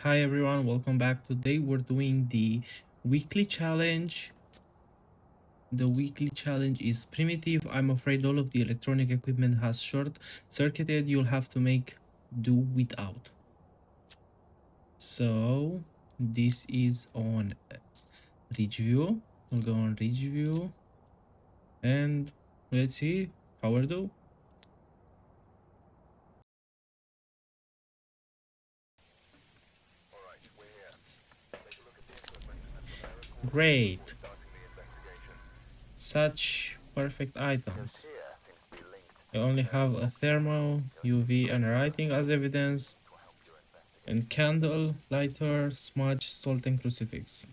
Hi everyone, welcome back. Today we're doing the weekly challenge. The weekly challenge is primitive. I'm afraid all of the electronic equipment has short circuited. You'll have to make do without. So this is on Ridge View. We'll go on Ridge View and let's see how we do. Great. Such perfect items. I only have a thermal, UV, and writing as evidence, and candle, lighter, smudge, salt, and crucifix.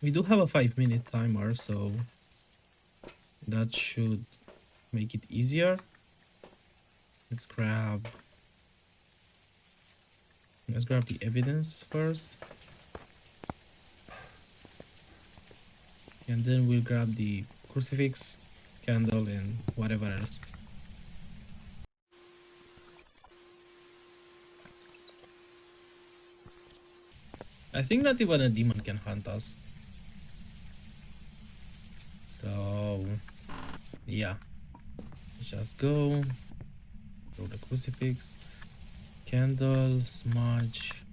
We do have a 5-minute timer, so that should make it easier. Let's grab the evidence first, and then we'll grab the crucifix, candle, and whatever else. I think not even a demon can hunt us. So yeah, just go through the crucifix, candle, smudge.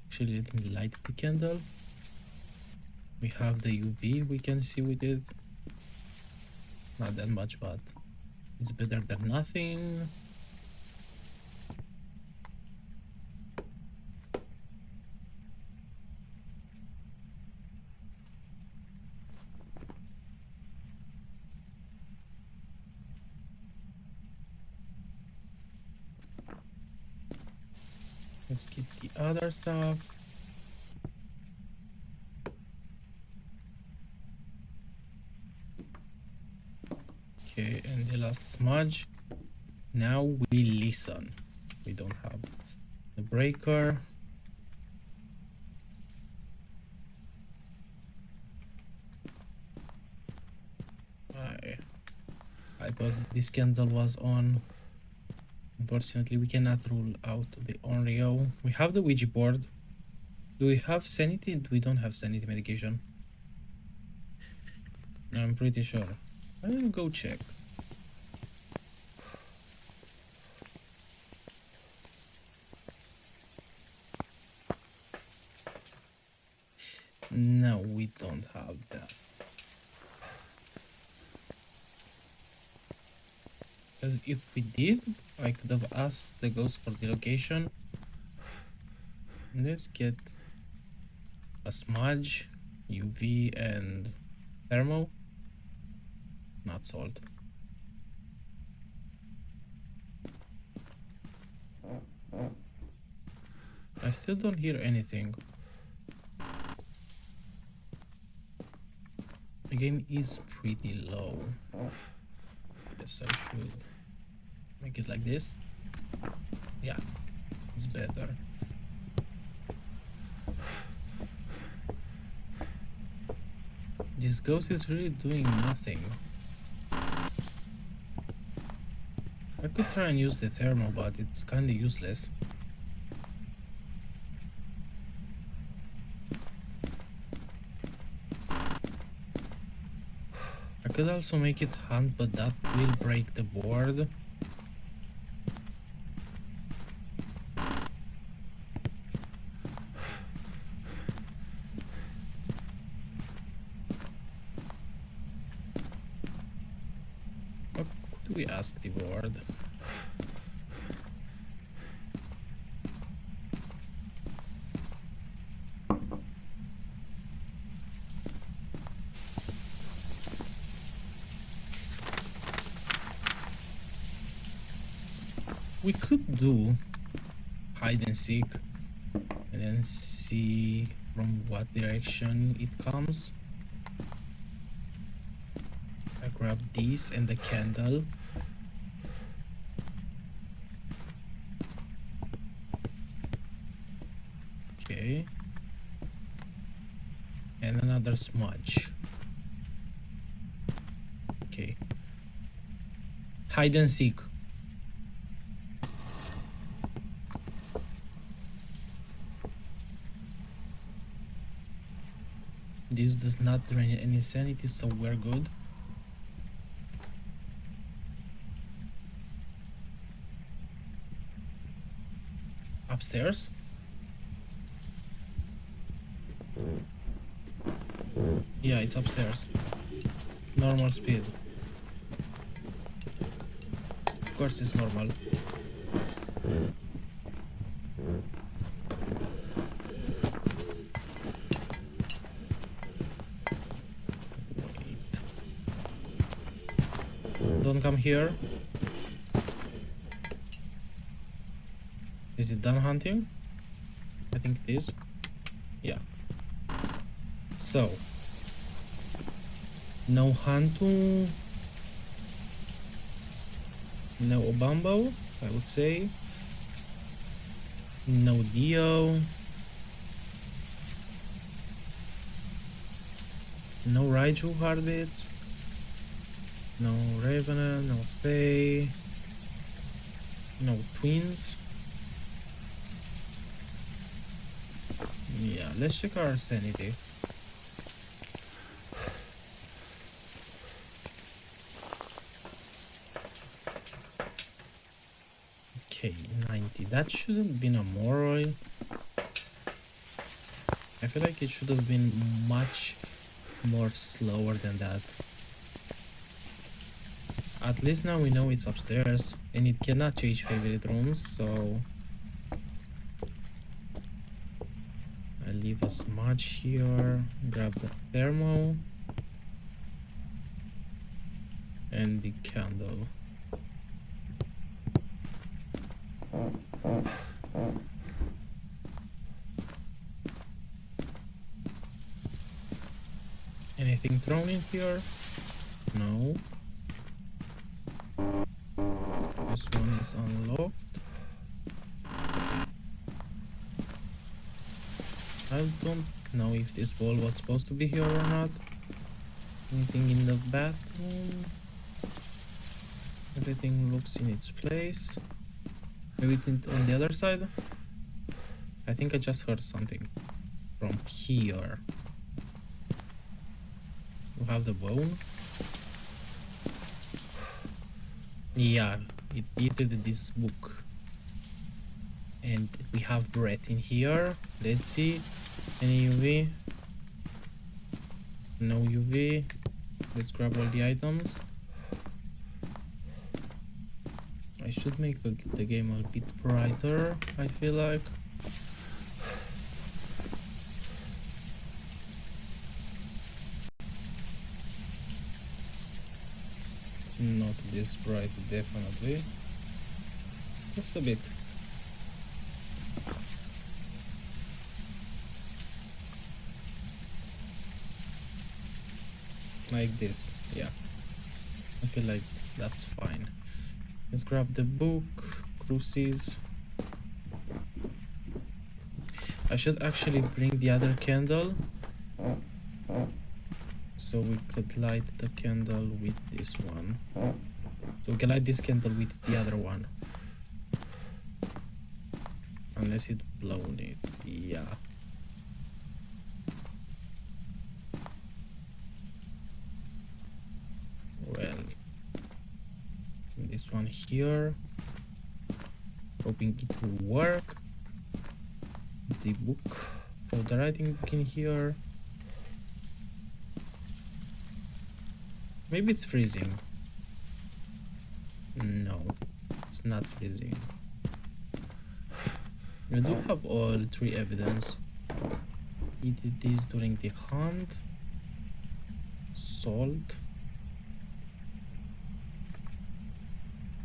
Actually, let me light the candle. We have the UV we can see with it. Not that much, but it's better than nothing. Let's get the other stuff. Okay, and the last smudge. Now we listen. We don't have the breaker. I thought this candle was on. Unfortunately, we cannot rule out the Oreo. We have the Ouija board. Do we have sanity? We don't have sanity medication. I'm pretty sure. I'll go check. No, we don't have that. Because if we did, I could have asked the ghost for the location. Let's get a smudge, UV, and thermo. Not salt. I still don't hear anything. The game is pretty low. Guess I should make it like this. Yeah, it's better. This ghost is really doing nothing. I could try and use the thermal, but it's kinda useless. I could also make it hunt, but that will break the board. What could we ask the board? We could do hide and seek and then see from what direction it comes. I grab this and the candle. Okay. And another smudge. Okay. Hide and seek. This does not drain any sanity, so we're good. Upstairs? Yeah, it's upstairs. Normal speed. Of course it's normal. Wait. Don't come here. Is it done hunting? I think it is. Yeah. So. No Hantu. No Obambo, I would say. No Dio. No Raiju heartbeats. No Revenant, no Fae. No twins. Yeah, let's check our sanity. Okay, 90. That shouldn't have been a Moroi. I feel like it should have been much more slower than that. At least now we know it's upstairs and it cannot change favorite rooms, so I leave a smudge here, grab the thermo and the candle. Anything thrown in here? No. This one is unlocked. I don't know if this ball was supposed to be here or not. Anything in the bathroom? Everything looks in its place. Maybe it's on the other side? I think I just heard something from here. We have the bone. Yeah, it eated this book. And we have bread in here. Let's see. Any UV? No UV. Let's grab all the items. I should make the game a bit brighter, I feel like. Not this bright, definitely. Just a bit. Like this, yeah. I feel like that's fine. Let's grab the book, cruces. I should actually bring the other candle, so we could light the candle with this one. So we can light this candle with the other one. Unless it blown it, yeah. Well, this one here, hoping it will work. The book, put the writing book in here. Maybe it's freezing. No, it's not freezing. We do have all three evidence. He did this during the hunt. Salt.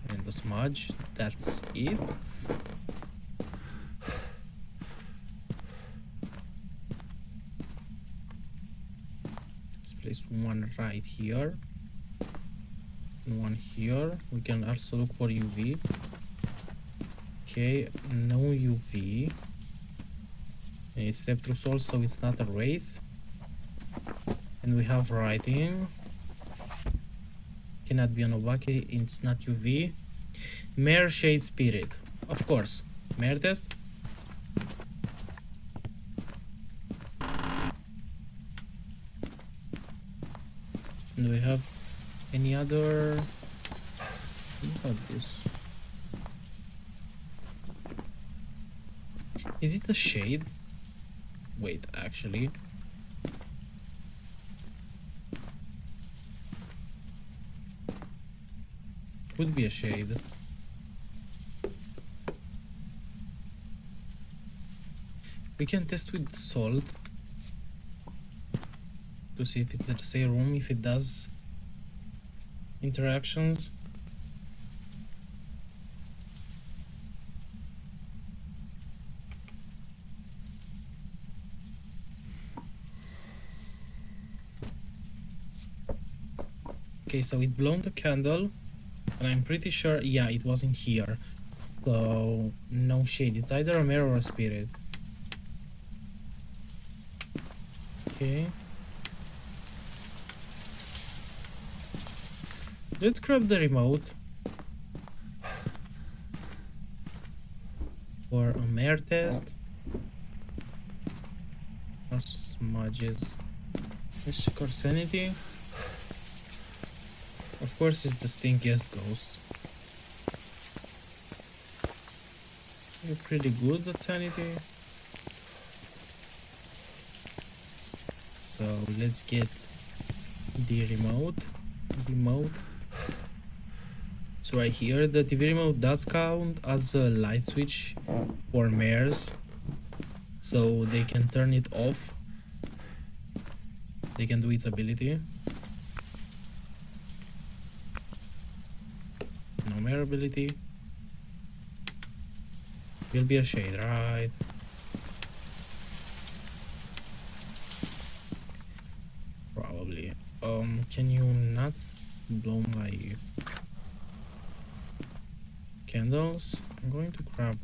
And the smudge. That's it. Let's place one right here. And one here. We can also look for UV. Okay, no UV. And it's step through soul, so it's not a wraith. And we have writing. Cannot be an Obake, it's not UV. Mare Shade Spirit. Of course. Mare test. Do we have any other? What about this? Is it a shade? Wait, actually. Could be a shade. We can test with salt to see if it's a serum, if it does interactions. Okay, so it blown the candle, and I'm pretty sure, yeah, it wasn't here. So, no shade. It's either a mirror or a spirit. Okay. Let's grab the remote for a mare test. Also smudges. Let's check our sanity. Of course, it's the stinkiest ghost. You're pretty good at sanity. So let's get the remote. So right here, the TV remote does count as a light switch for mares, so they can turn it off. They can do its ability. No mare ability. Will be a shade, right? Probably. Can you not blow my candles? I'm going to grab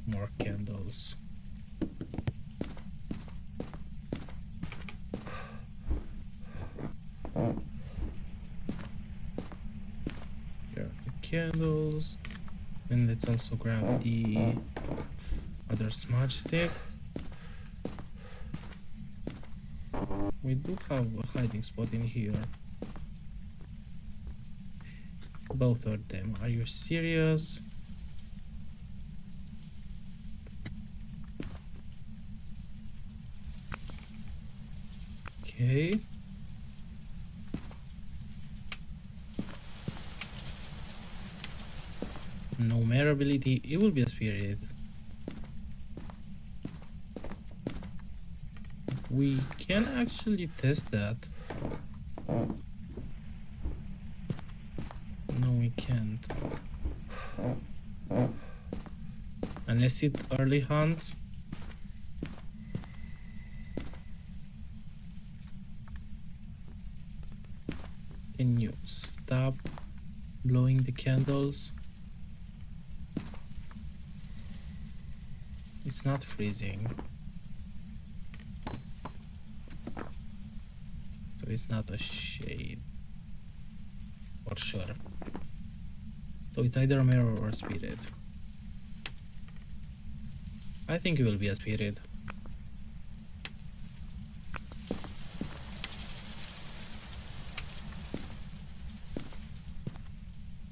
more candles. Here are the candles. And let's also grab the other smudge stick. We do have a hiding spot in here. Both of them. Are you serious? Okay. No mare ability. It will be a spirit. We can actually test that. No, we can't. Unless it early hunts. Can you stop blowing the candles? It's not freezing. So it's not a shade. For sure. So it's either a mirror or a spirit. I think it will be a spirit.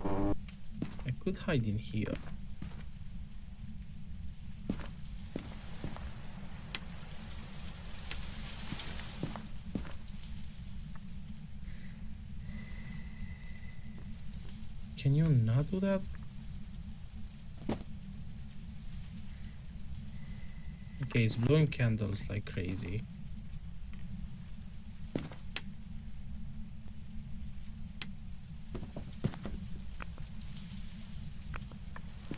I could hide in here. Can you not do that? Okay, it's blowing candles like crazy.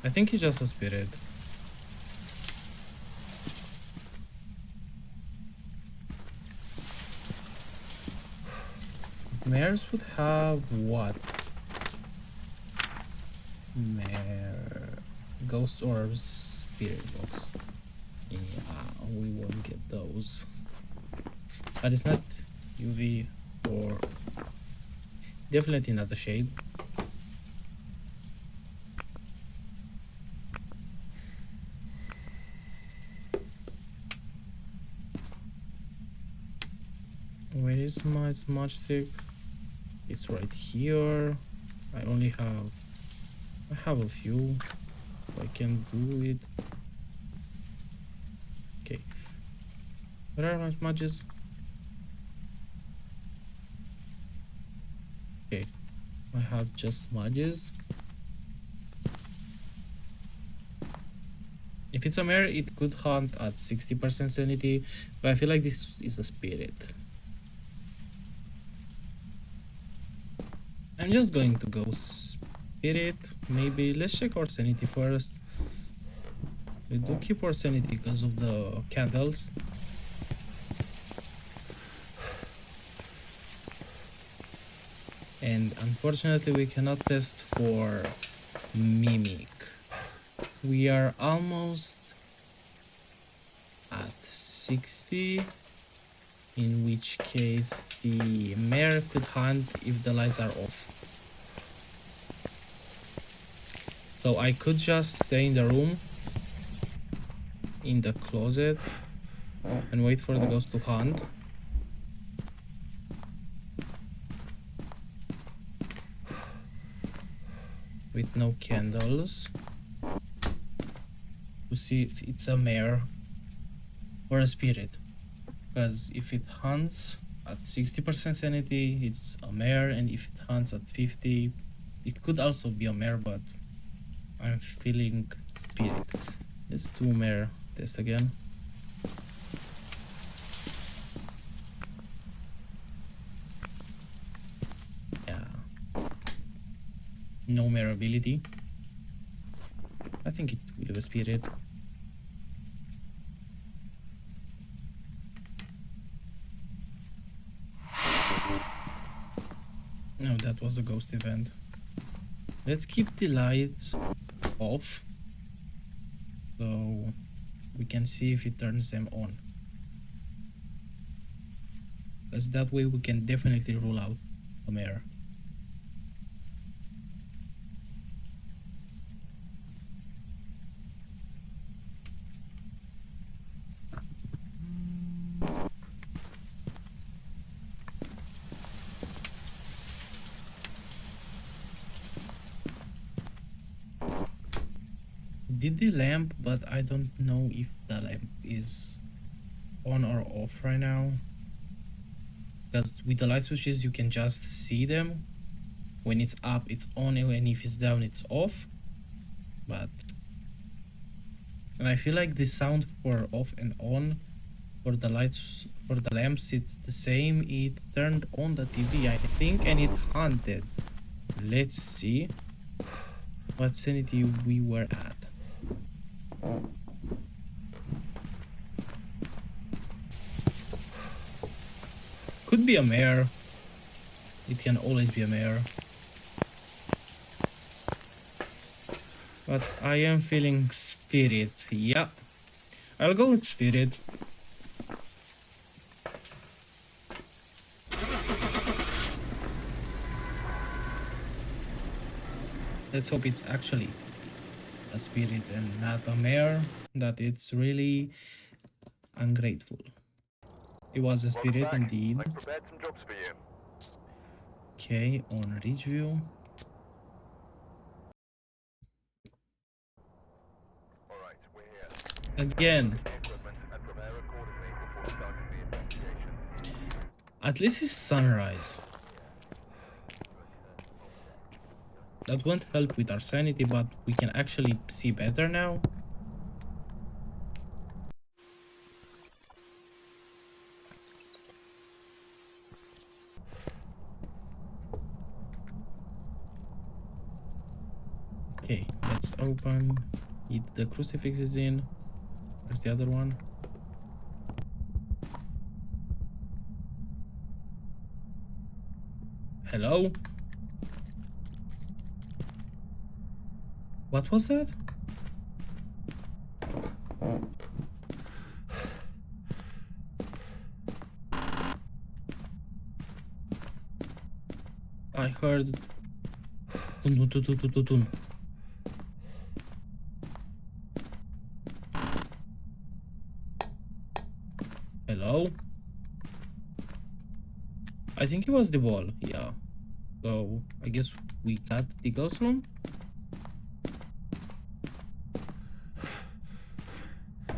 I think he's just a spirit. Mares would have what? Mare, ghost orbs, spirit box. Yeah, we won't get those. But it's not UV or Definitely not the shade. Where is my smudge stick? It's right here. I have a few. I can do it. Okay. Where are my smudges? Okay. I have just smudges. If it's a mare, it could hunt at 60% sanity, but I feel like this is a spirit. I'm just going to go spirit. Maybe let's check our sanity first. We do keep our sanity because of the candles. And unfortunately we cannot test for mimic. We are almost at 60, in which case the mare could hunt if the lights are off. So I could just stay in the room, in the closet, and wait for the ghost to hunt. With no candles, to see if it's a mare or a spirit. Because if it hunts at 60% sanity, it's a mare, and if it hunts at 50, it could also be a mare, but I'm feeling spirit. Let's do mare test again. Yeah. No mare ability. I think it will have a spirit. No, that was a ghost event. Let's keep the lights off so we can see if it turns them on. Because that way we can definitely rule out a mare. Did the lamp, but I don't know if the lamp is on or off right now. Because with the light switches you can just see them. When it's up it's on, and if it's down it's off. And I feel like the sound for off and on for the lights, for the lamps, it's the same. It turned on the TV, I think, and it hunted. Let's see what sanity we were at. Could be a mare. It can always be a mare. But I am feeling spirit. Yeah, I'll go with spirit. Let's hope it's actually a spirit and not a mare. That it's really ungrateful. It was a spirit indeed. Okay, on reach view. Again. At least it's sunrise. That won't help with our sanity, but we can actually see better now. Okay, let's open. The crucifix is in. Where's the other one? Hello? What was that? I heard. Tun, tun, tun, tun, tun, tun, tun. Hello? I think it was the ball, yeah. So I guess we got the ghost room.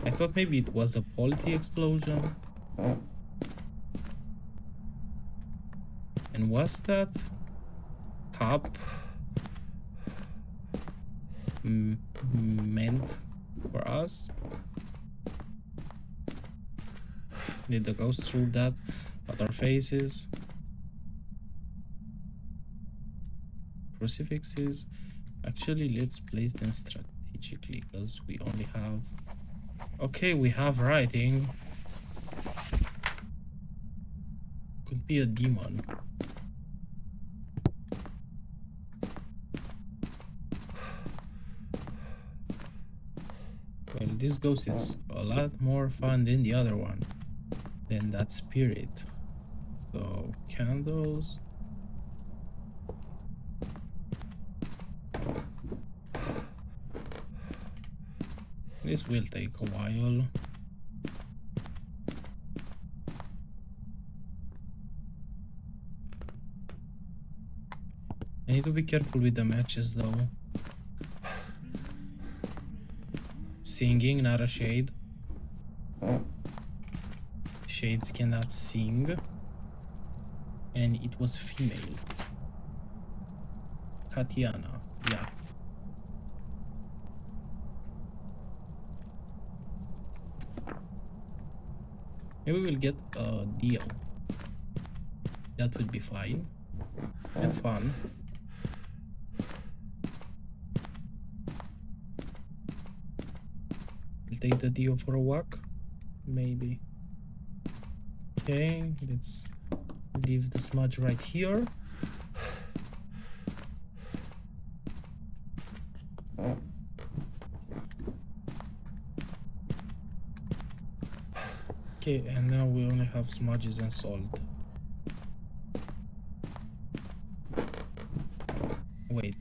I thought maybe it was a faulty explosion. And was that cup meant for us? Did the ghost throw that at our faces? Crucifixes. Actually, let's place them strategically because we only have. Okay, we have writing. Could be a demon. Well, this ghost is a lot more fun than the other one. Than that spirit. So, candles. This will take a while. I need to be careful with the matches though. Singing, not a shade. Shades cannot sing. And it was female. Tatiana, yeah. Maybe we'll get a deal. That would be fine. And fun. We'll take the deal for a walk. Maybe. Okay, let's leave the smudge right here. Okay, and now we only have smudges and salt. Wait.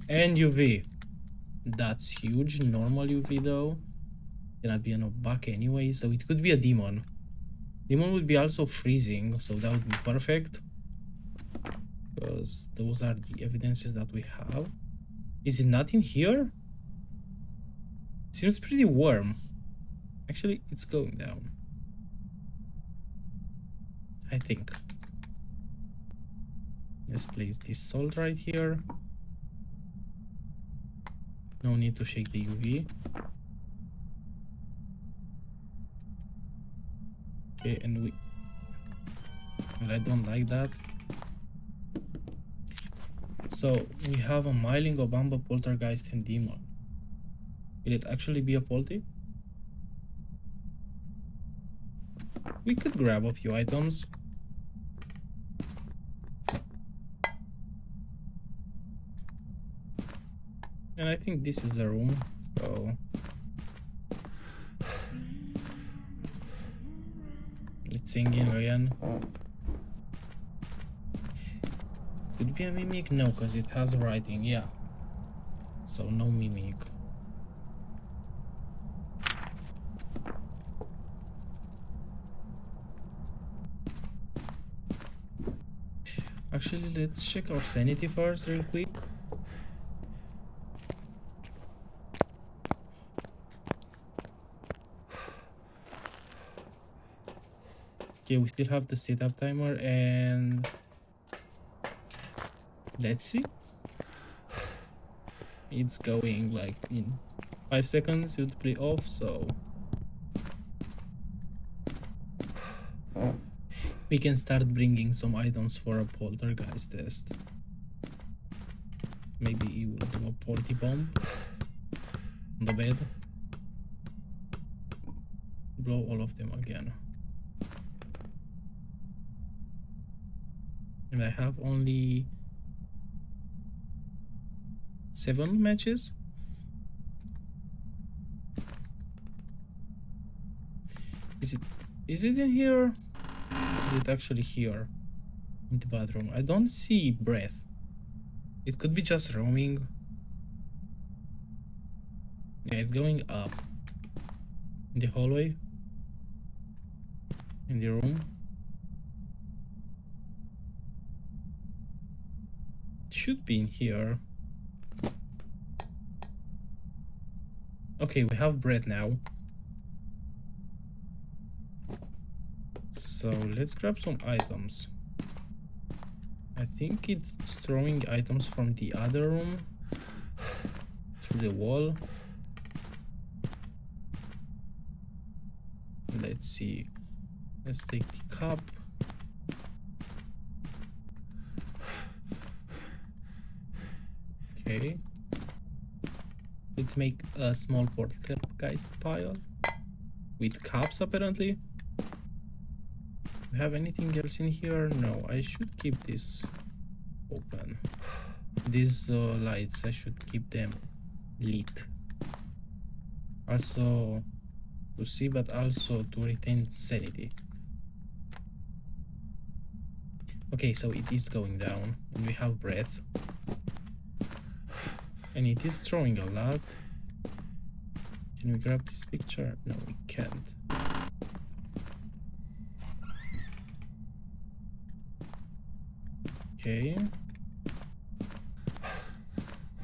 And UV. That's huge. Normal UV though. Cannot be an buck anyway, so it could be a demon. Demon would be also freezing, so that would be perfect. Because those are the evidences that we have. Is it not in here? Seems pretty warm. Actually, it's going down. I think. Let's place this salt right here. No need to shake the UV. Okay, and we... Well, I don't like that. So, we have a Myling, Obamba, Poltergeist, and Demon. Will it actually be a Polty? We could grab a few items. And I think this is the room, so... It's singing again. Could be a mimic? No, because it has writing, yeah. So no mimic. Actually, let's check our sanity first real quick. Okay, we still have the setup timer and let's see. It's going like in 5 seconds it would play off, so we can start bringing some items for a poltergeist test. Maybe he will do a polty bomb on the bed. Blow all of them again. And I have only 7 matches. Is it in here? Is it actually here in the bathroom? I don't see breath. It could be just roaming. Yeah, it's going up in the hallway, in the room. It should be in here. Okay, we have bread now. So let's grab some items. I think it's throwing items from the other room through the wall. Let's see. Let's take the cup. Okay. Let's make a small poltergeist pile with cups apparently. Do we have anything else in here? No, I should keep this open. These lights, I should keep them lit. Also to see, but also to retain sanity. Okay, so it is going down and we have breath. And it is throwing a lot. Can we grab this picture? No, we can't. Okay.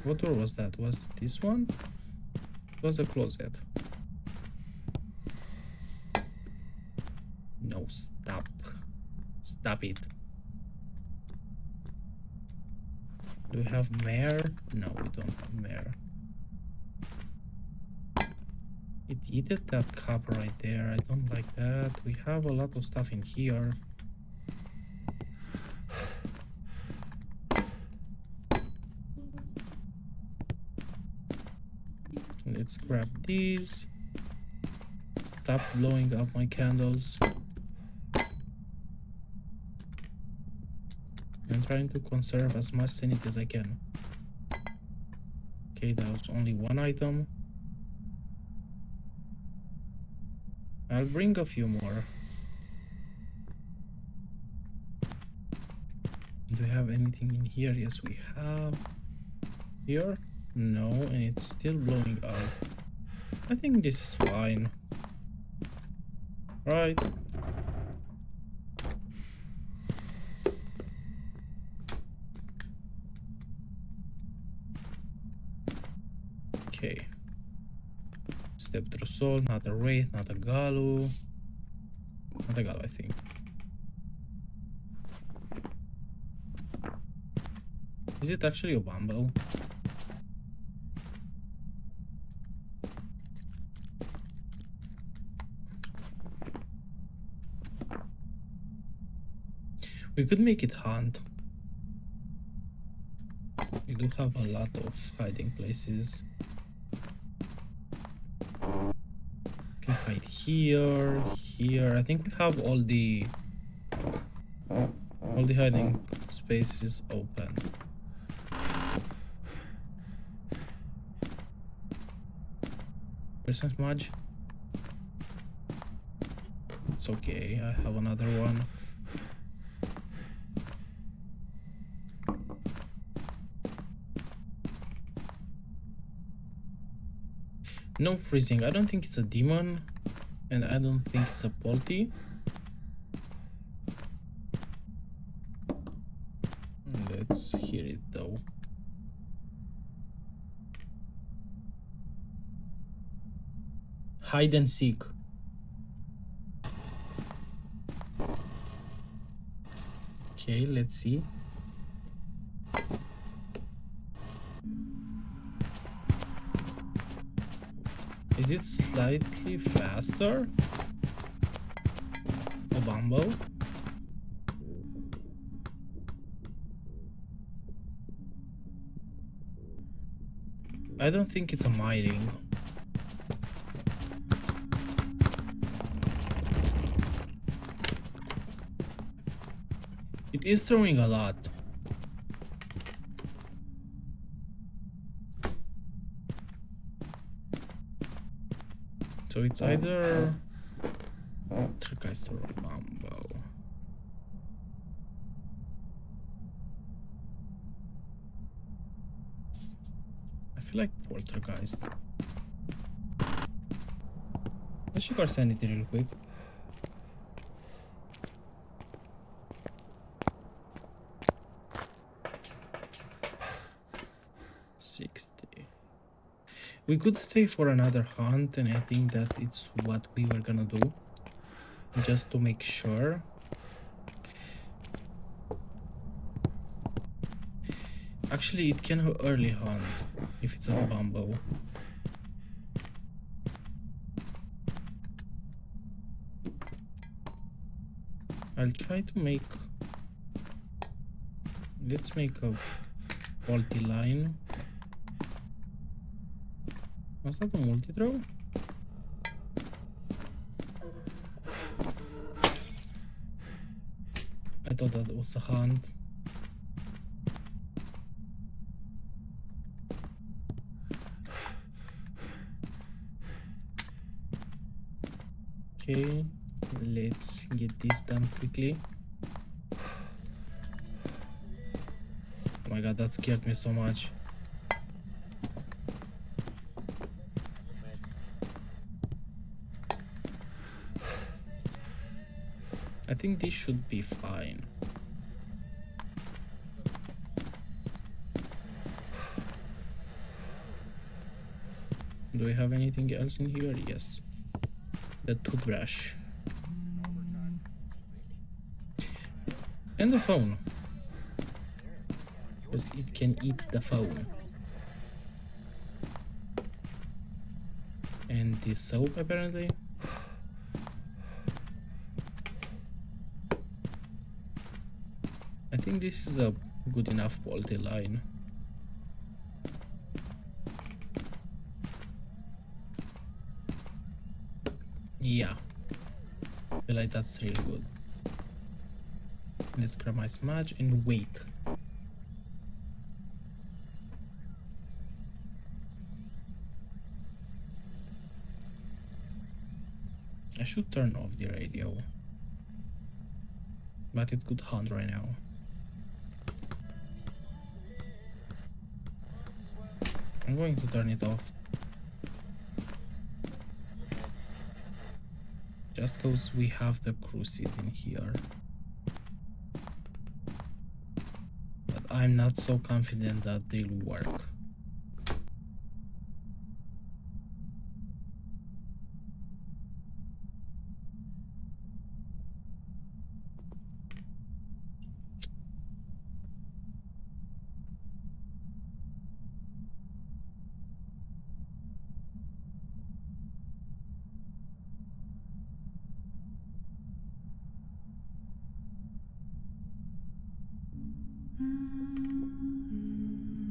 What door was that? Was it this one? It was a closet. No, stop. Stop it. Do we have mare? No, we don't have mare. It eated that cup right there. I don't like that. We have a lot of stuff in here. Let's grab these. Stop blowing up my candles. I'm trying to conserve as much sanity as I can. Okay, that was only one item. I'll bring a few more. Do we have anything in here? Yes, we have. Here? No, and it's still blowing out. I think this is fine. Right. Okay. Step through soul, not a wraith, not a galu. Not a galu, I think. Is it actually a bumble? We could make it hunt. We do have a lot of hiding places. We can hide here, here. I think we have all the hiding spaces open. Where's my smudge? It's okay, I have another one. No freezing. I don't think it's a demon, and I don't think it's a polty. Let's hear it though. Hide and seek. Okay, let's see. Is it slightly faster? A bumble? I don't think it's a mining. It is throwing a lot. So it's either Poltergeist or Bumbo. I feel like Poltergeist. Let's check our sanity real quick. We could stay for another hunt, and I think that it's what we were gonna do, just to make sure. Actually, it can early hunt if it's a Bumbo. I'll try to make... Let's make a faulty line. Was that a multi-throw? I thought that was a hunt. Okay, let's get this done quickly. Oh my god, that scared me so much. I think this should be fine. Do we have anything else in here? Yes. The toothbrush. And the phone. Because it can eat the phone. And this soap, apparently. I think this is a good enough quality line. Yeah. I feel like that's really good. Let's grab my smudge and wait. I should turn off the radio. But it could hunt right now. I'm going to turn it off. Just because we have the cruises in here. But I'm not so confident that they'll work.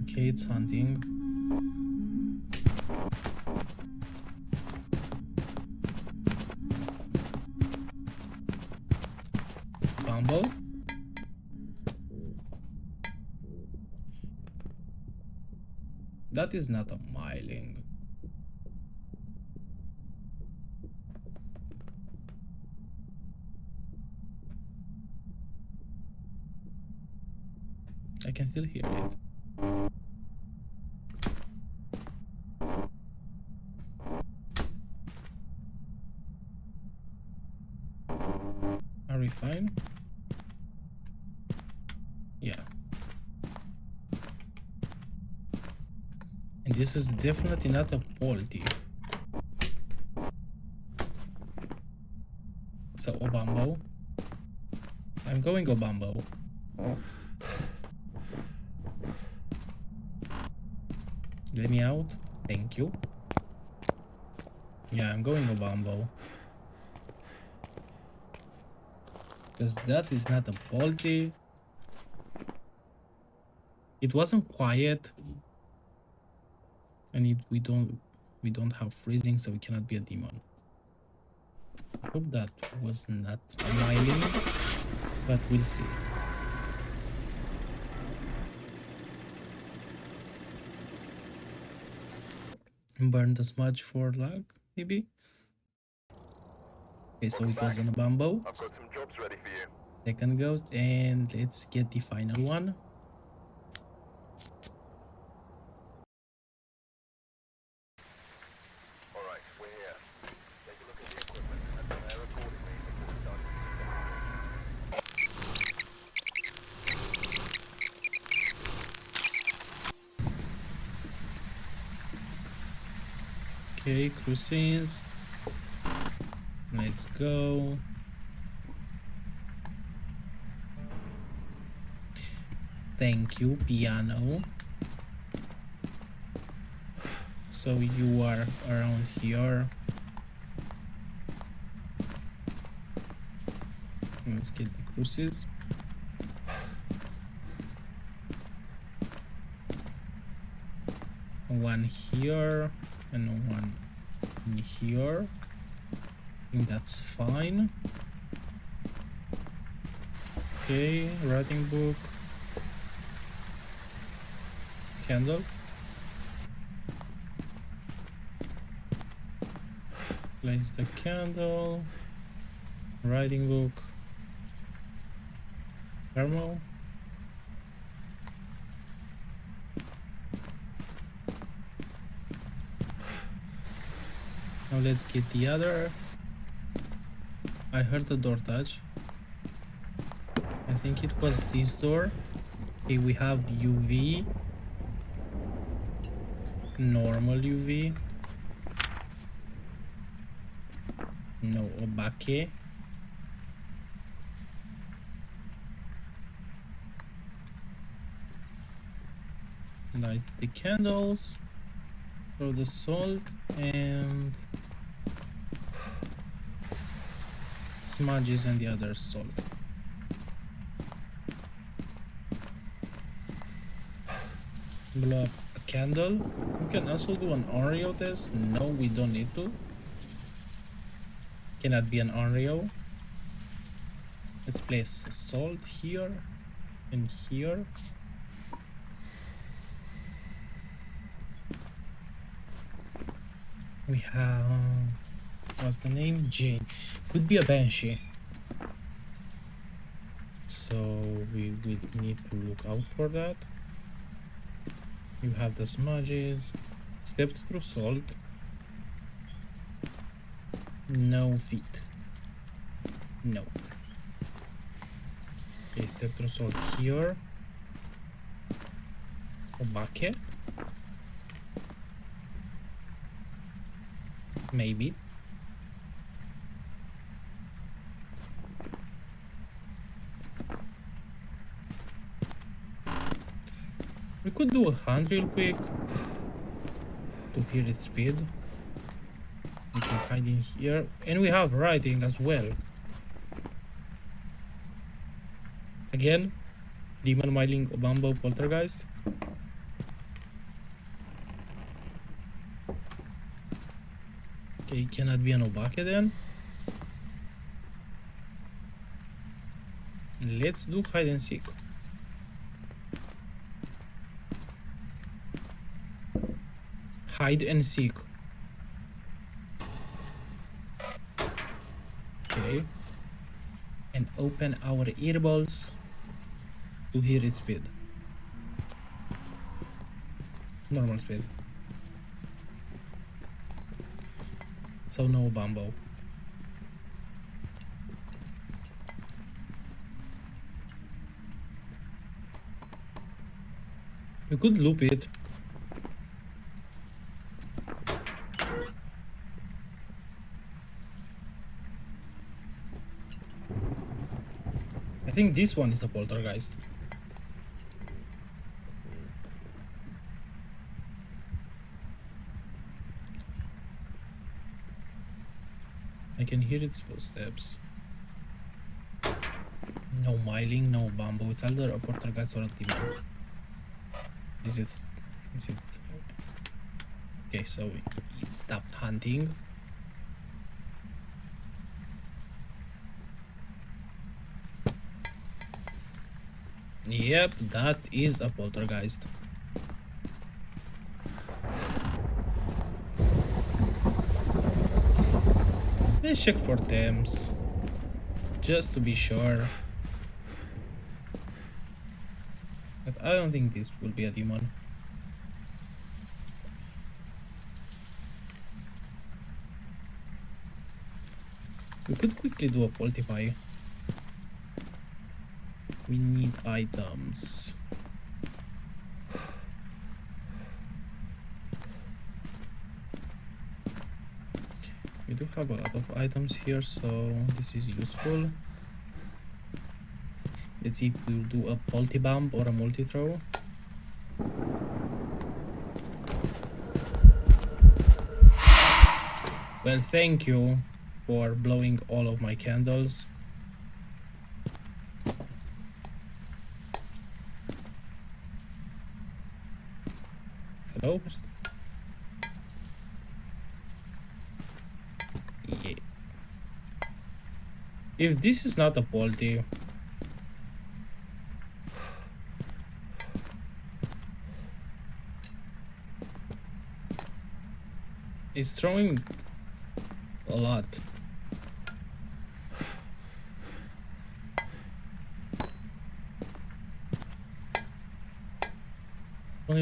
Okay, it's hunting. Bumble. That is not a myling. I can still hear it. Are we fine? Yeah. And this is definitely not a polty. So Obambo. I'm going Obambo. Let me out. Thank you. Yeah, I'm going Obambo. Because that is not a polty. It wasn't quiet. And we don't have freezing, so we cannot be a demon. I hope that was not a myling, but we'll see. Burn the smudge for luck, maybe? Okay, so it was on a bamboo. I've got some jobs ready for you. Second ghost, and let's get the final one. All right, we're here. Take a look at the equipment and prepare accordingly before starting the Okay, cruises. Let's go. Thank you, piano. So you are around here. Let's get the cruises. One here and one in here. I think that's fine. Okay, writing book. Candle. Place the candle. Writing book. Thermal. Now let's get the other. I heard the door touch. I think it was this door. Okay, we have UV. Normal UV. No obake. Light the candles. Throw the salt and smudges and the other salt. Blow up a candle. We can also do an Oreo test. No, we don't need to. Cannot be an Oreo. Let's place salt here and here. We have, what's the name? Jane. Could be a banshee. So we need to look out for that. You have the smudges. Stepped through salt. No feet. No. Okay, step through salt here. Obake. Maybe. We could do a hunt real quick to hear its speed. We can hide in here, and we have writing as well. Again, demon miling Obambo poltergeist. Okay, cannot be an obake then. Let's do hide and seek. Hide and seek. Okay. And open our earballs to hear its speed. Normal speed. So no bumbo. We could loop it. I think this one is a poltergeist. I can hear its footsteps. No miling, no bamboo. It's either a poltergeist or a demon. Is it? Okay, so it stopped hunting. Yep, that is a poltergeist. Let's check for temps. Just to be sure. But I don't think this will be a demon. We could quickly do a multiply. We need items. We do have a lot of items here, so this is useful. Let's see if we'll do a multi-bump or a multi-throw. Well, thank you for blowing all of my candles. Hello? Yeah. If this is not a multi, it's throwing a lot.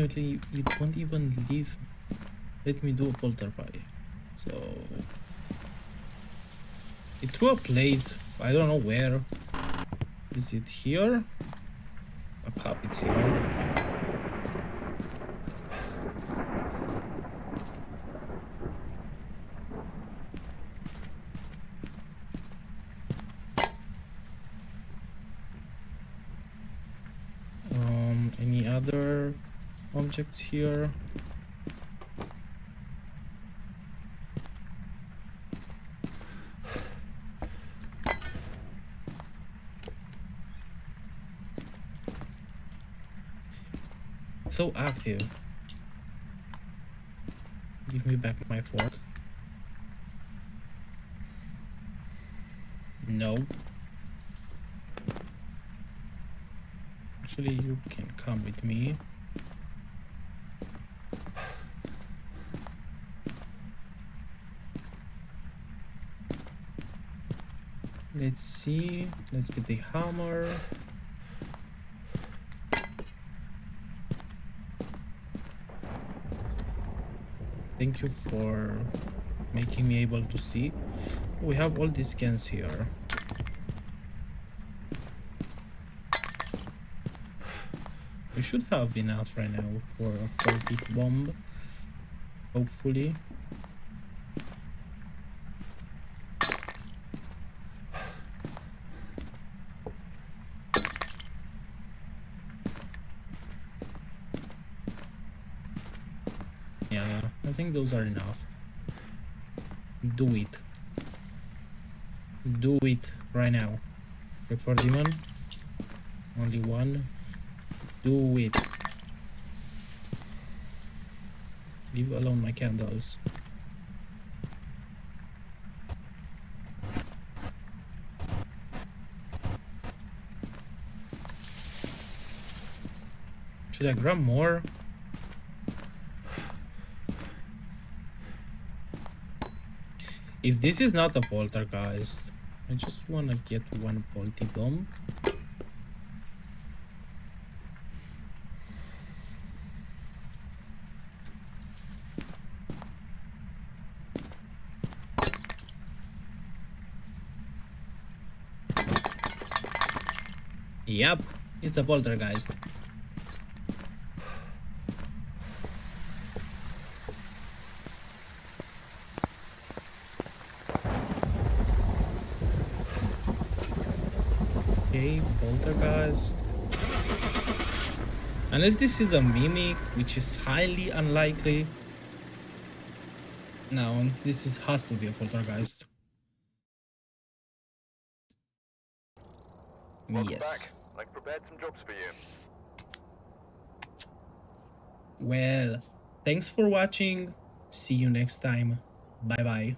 You don't even leave. Let me do a poltergeist. So it threw a plate. I don't know where. Is it here? A cup. It's here. Any other objects here? It's so active. Give me back my fork. No. Actually, you can come with me. Let's see. Let's get the hammer. Thank you for making me able to see. We have all these cans here. We should have enough right now for a perfect bomb. Hopefully. Yeah, I think those are enough. Do it. Do it right now. Look for demon. Only one. Do it. Leave alone my candles. Should I grab more? If this is not a poltergeist, I just want to get one polty bomb. Yep, it's a poltergeist. Okay, poltergeist. Unless this is a mimic, which is highly unlikely. No, has to be a poltergeist. Welcome Yes. back. I've prepared some jobs for you. Well, thanks for watching. See you next time. Bye bye.